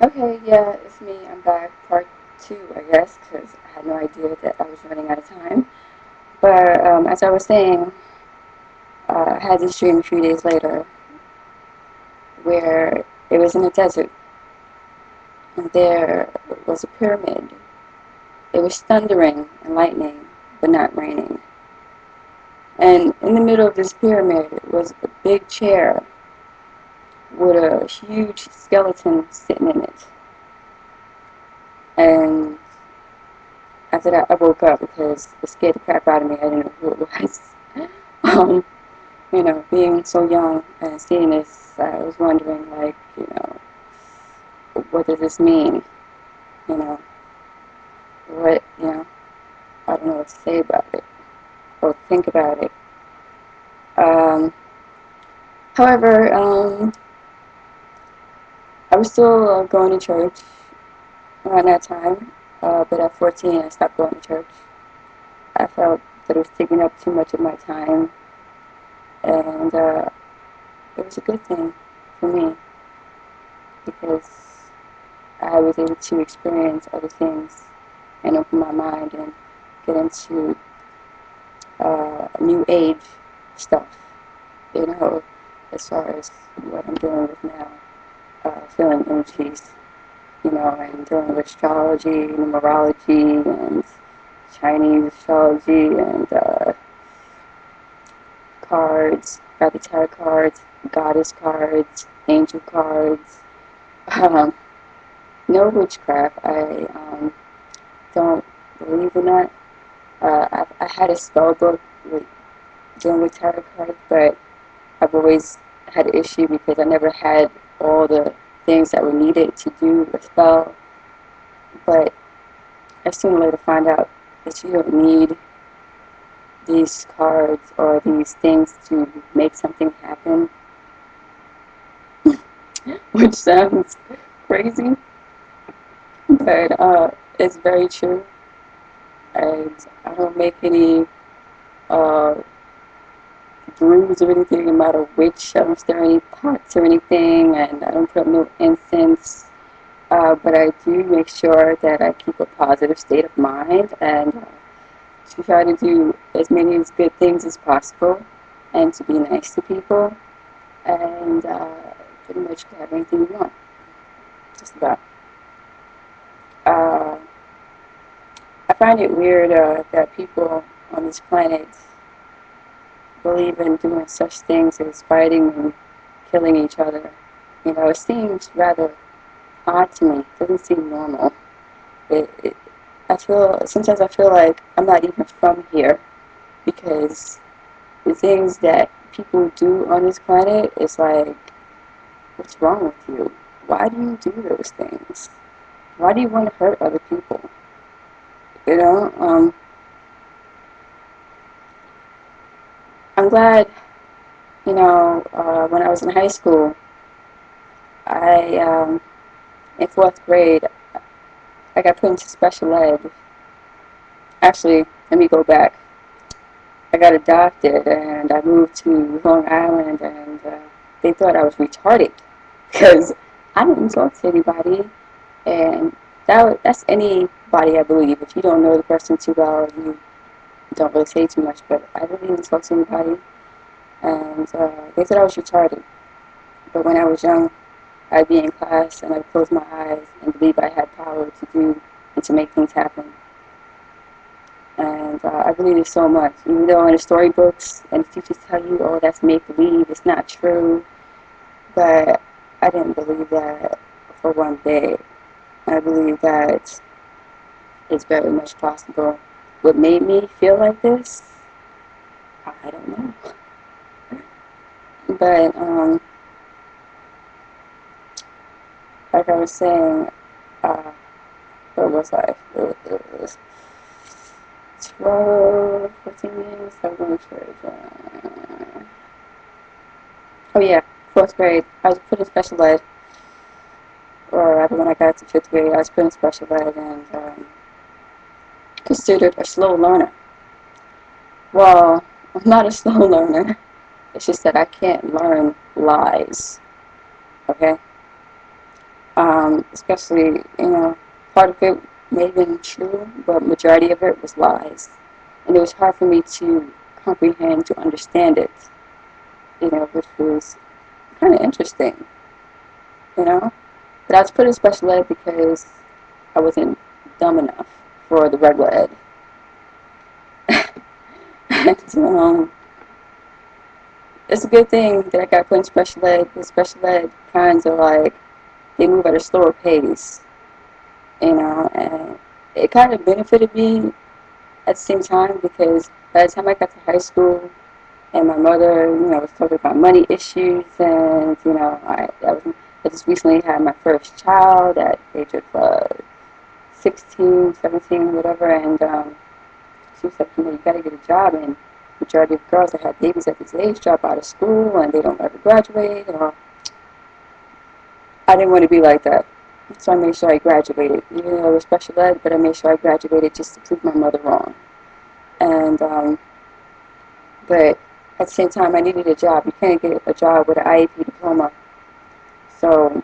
Okay, yeah, it's me. I'm back, part two, I guess, because I had no idea that I was running out of time. But as I was saying, I had this dream a few days later where it was in a desert, and there was a pyramid. It was thundering and lightning, but not raining. And in the middle of this pyramid was a big chair with a huge skeleton sitting in it. And after that, I woke up because it scared the crap out of me. I didn't know who it was. um, being so young and seeing this, I was wondering, like, what does this mean? You know, I don't know what to say about it or think about it. Um, however, I was still going to church around that time, but at 14, I stopped going to church. I felt that it was taking up too much of my time, and it was a good thing for me because I was able to experience other things and open my mind and get into new age stuff, you know, as far as what I'm dealing with now, feeling energies, and dealing with astrology, numerology, and Chinese astrology, and cards, got the tarot cards, goddess cards, angel cards. Um, no witchcraft. I don't believe in that. I had a spell book with, dealing with tarot cards, but I've always had an issue because I never had all the things that were needed to do a spell. But I soon later find out that you don't need these cards or these things to make something happen, which sounds crazy, but it's very true. And I don't make any uh, brews or anything, no matter which. I don't stir any pots or anything, and I don't put no incense. But I do make sure that I keep a positive state of mind and to try to do as many as good things as possible and to be nice to people and pretty much have anything you want, just about. Uh, I find it weird that people on this planet believe in doing such things as fighting and killing each other. It seems rather odd to me. It doesn't seem normal. It sometimes I feel like I'm not even from here because the things that people do on this planet is like, what's wrong with you? Why do you do those things? Why do you want to hurt other people? You know, I'm glad, when I was in high school, I, in fourth grade, I got put into special ed. Actually, let me go back. I got adopted and I moved to Long Island and they thought I was retarded because I didn't talk to anybody and that's anybody I believe. If you don't know the person too well, you don't really say too much, but I didn't even talk to anybody and they thought I was retarded. But when I was young, I'd be in class and I'd close my eyes and believe I had power to do and to make things happen. And I believe it so much. Even though in the storybooks and the teachers tell you, oh, that's make-believe, it's not true. But I didn't believe that for one day. I believe that it's very much possible. What made me feel like this, I don't know. But like I was saying, uh, where was I? It was 12, 14 years. I was going to church. Oh yeah, fourth grade. I was put in special ed, or rather, when I got to fifth grade, I was put in special ed and considered a slow learner. Well, I'm not a slow learner. It's just that I can't learn lies. Okay, Especially, part of it may have been true, but majority of it was lies. And it was hard for me to comprehend, to understand it, which was kind of interesting, you know. But I was put in special ed because I wasn't dumb enough for the regular ed. And, it's a good thing that I got put in special ed, because special ed kinds of like, they move at a slower pace, and it kind of benefited me at the same time, because by the time I got to high school and my mother, was talking about money issues, and, I just recently had my first child at the age of 16, 17, whatever, and she was like, you got to get a job, and the majority of girls that have babies at this age drop out of school and they don't ever graduate, or I didn't want to be like that. So I made sure I graduated, even though I was special ed, but I made sure I graduated just to prove my mother wrong. And, but at the same time, I needed a job. You can't get a job with an IAP diploma. So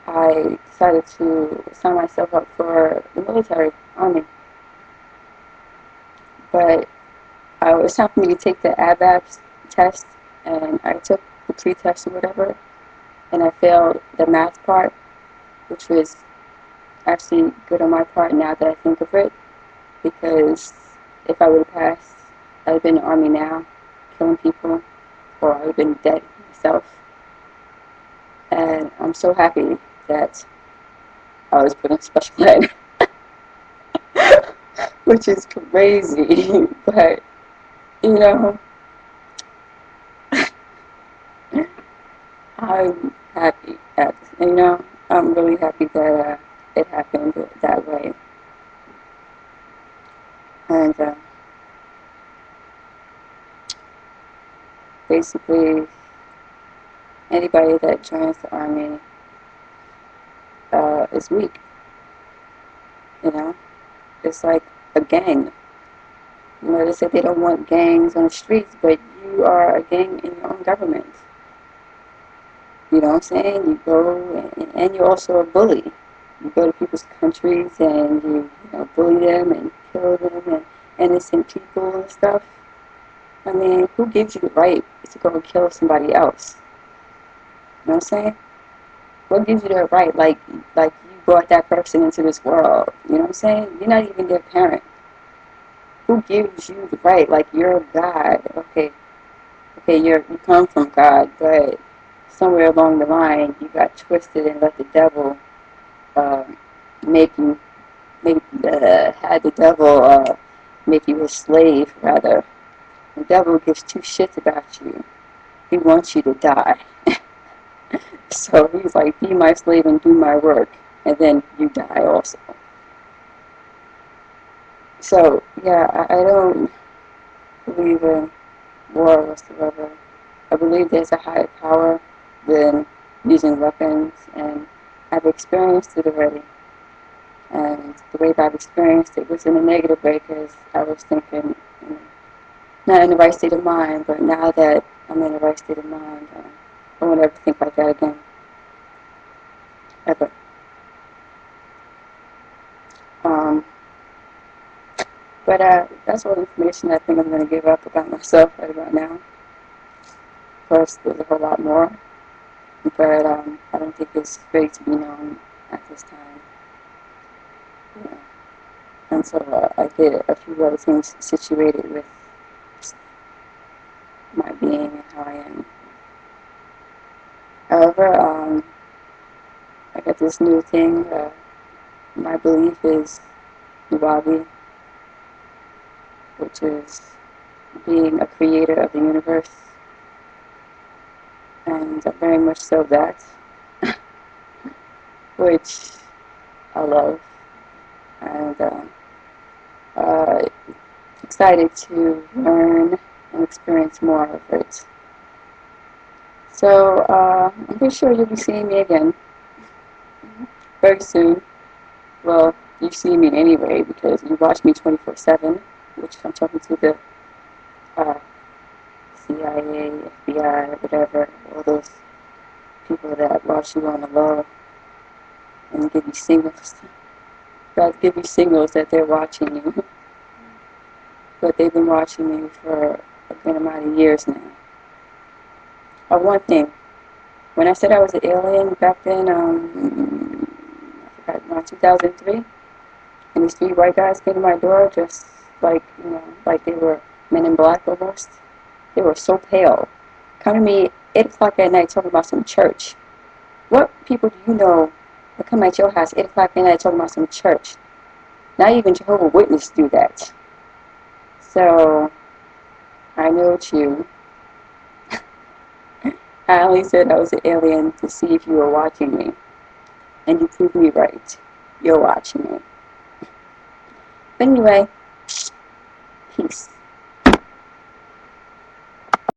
I decided to sign myself up for the military, Army. But it was time for me to take the ABAPS test, and I took the pre-test or whatever, and I failed the math part, which was actually good on my part now that I think of it, because if I would have passed, I would have been in the Army now, killing people, or I would have been dead myself. And I'm so happy that I was put in special ed, which is crazy, but, you know, I'm happy I'm really happy that it happened that way. And basically, anybody that joins the Army is weak, you know? It's like a gang. They say they don't want gangs on the streets, but you are a gang in your own government. You know what I'm saying? You go, and you're also a bully. You go to people's countries and you bully them and kill them and innocent people and stuff. I mean, who gives you the right to go and kill somebody else? You know what I'm saying? What gives you the right? Like you brought that person into this world. You know what I'm saying? You're not even their parent. Who gives you the right? Like, you're God. Okay, you come from God, but somewhere along the line you got twisted and let the devil uh, make you had the devil make you his slave, rather. The devil gives two shits about you. He wants you to die. So he's like, be my slave and do my work, and then you die also. So yeah, I don't believe in war whatsoever. I believe there's a higher power than using weapons, and I've experienced it already. And the way that I've experienced it was in a negative way, because I was thinking, not in the right state of mind, but now that I'm in the right state of mind, I won't ever think like that again. Ever. Um, but that's all the information I think I'm going to give up about myself right about now. Of course, there's a whole lot more, but I don't think it's great to be known at this time. Until I get a few other things situated with my being and how I am. However, I got this new thing. My belief is Nuwabi, which is being a creator of the universe, and very much so that, which I love, and excited to learn and experience more of it. So I'm pretty sure you'll be seeing me again very soon. Well, you see me anyway because you watch me 24/7, which I'm talking to the uh, CIA, FBI, whatever, all those people that watch you on the low. and give you signals. God give you signals that they're watching you. But they've been watching me for a good amount of years now. One thing, when I said I was an alien back then, I forgot, around 2003, and these three white guys came to my door just like, like they were men in black almost. They were so pale. Come to me 8 o'clock at night talking about some church. What people do you know that come at your house 8 o'clock at night talking about some church? Not even Jehovah's Witnesses do that. So, I know it's you. I only said I was an alien to see if you were watching me. And you proved me right. You're watching me. But anyway, peace.